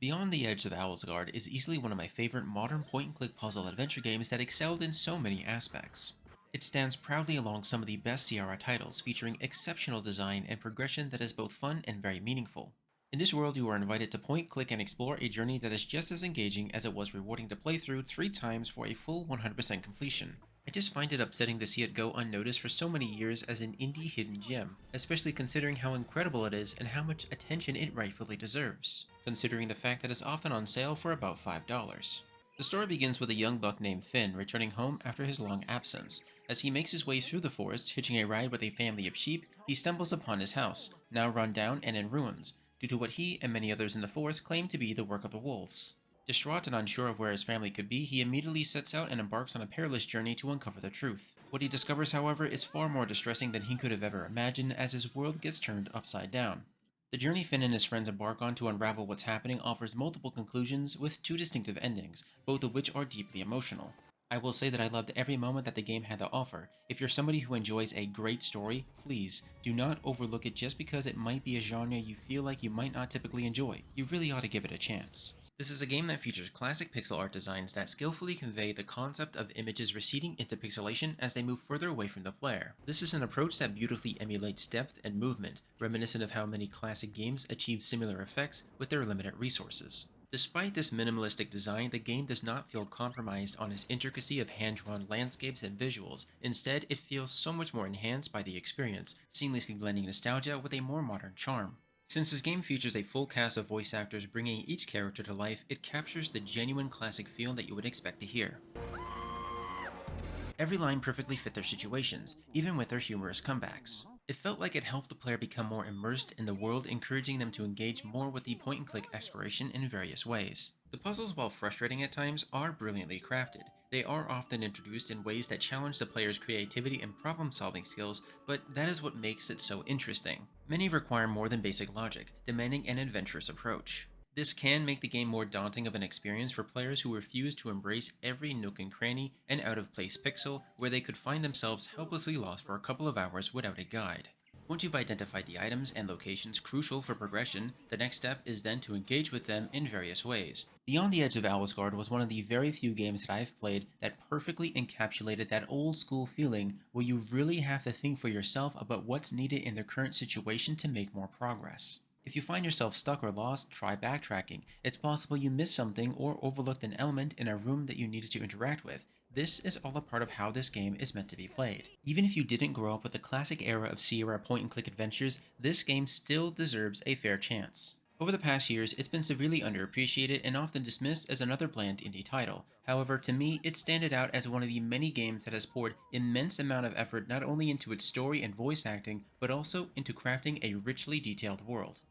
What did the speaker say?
Beyond the Edge of Owlsgard is easily one of my favorite modern point-and-click puzzle adventure games that excelled in so many aspects. It stands proudly along some of the best Sierra titles, featuring exceptional design and progression that is both fun and very meaningful. In this world, you are invited to point, click, and explore a journey that is just as engaging as it was rewarding to play through 3 times for a full 100% completion. I just find it upsetting to see it go unnoticed for so many years as an indie hidden gem, especially considering how incredible it is and how much attention it rightfully deserves, considering the fact that it's often on sale for about $5. The story begins with a young buck named Finn returning home after his long absence. As he makes his way through the forest, hitching a ride with a family of sheep, he stumbles upon his house, now run down and in ruins, due to what he and many others in the forest claim to be the work of the wolves. Distraught and unsure of where his family could be, he immediately sets out and embarks on a perilous journey to uncover the truth. What he discovers, however, is far more distressing than he could have ever imagined as his world gets turned upside down. The journey Finn and his friends embark on to unravel what's happening offers multiple conclusions with 2 distinctive endings, both of which are deeply emotional. I will say that I loved every moment that the game had to offer. If you're somebody who enjoys a great story, please do not overlook it just because it might be a genre you feel like you might not typically enjoy. You really ought to give it a chance. This is a game that features classic pixel art designs that skillfully convey the concept of images receding into pixelation as they move further away from the player. This is an approach that beautifully emulates depth and movement, reminiscent of how many classic games achieve similar effects with their limited resources. Despite this minimalistic design, the game does not feel compromised on its intricacy of hand-drawn landscapes and visuals. Instead, it feels so much more enhanced by the experience, seamlessly blending nostalgia with a more modern charm. Since this game features a full cast of voice actors bringing each character to life, it captures the genuine classic feel that you would expect to hear. Every line perfectly fit their situations, even with their humorous comebacks. It felt like it helped the player become more immersed in the world, encouraging them to engage more with the point-and-click exploration in various ways. The puzzles, while frustrating at times, are brilliantly crafted. They are often introduced in ways that challenge the player's creativity and problem-solving skills, but that is what makes it so interesting. Many require more than basic logic, demanding an adventurous approach. This can make the game more daunting of an experience for players who refuse to embrace every nook and cranny and out-of-place pixel where they could find themselves helplessly lost for a couple of hours without a guide. Once you've identified the items and locations crucial for progression, the next step is then to engage with them in various ways. Beyond the Edge of Owlsgard was one of the very few games that I've played that perfectly encapsulated that old school feeling where you really have to think for yourself about what's needed in the current situation to make more progress. If you find yourself stuck or lost, try backtracking. It's possible you missed something or overlooked an element in a room that you needed to interact with. This is all a part of how this game is meant to be played. Even if you didn't grow up with the classic era of Sierra point-and-click adventures, this game still deserves a fair chance. Over the past years, it's been severely underappreciated and often dismissed as another bland indie title. However, to me, it stands out as one of the many games that has poured immense amount of effort not only into its story and voice acting, but also into crafting a richly detailed world.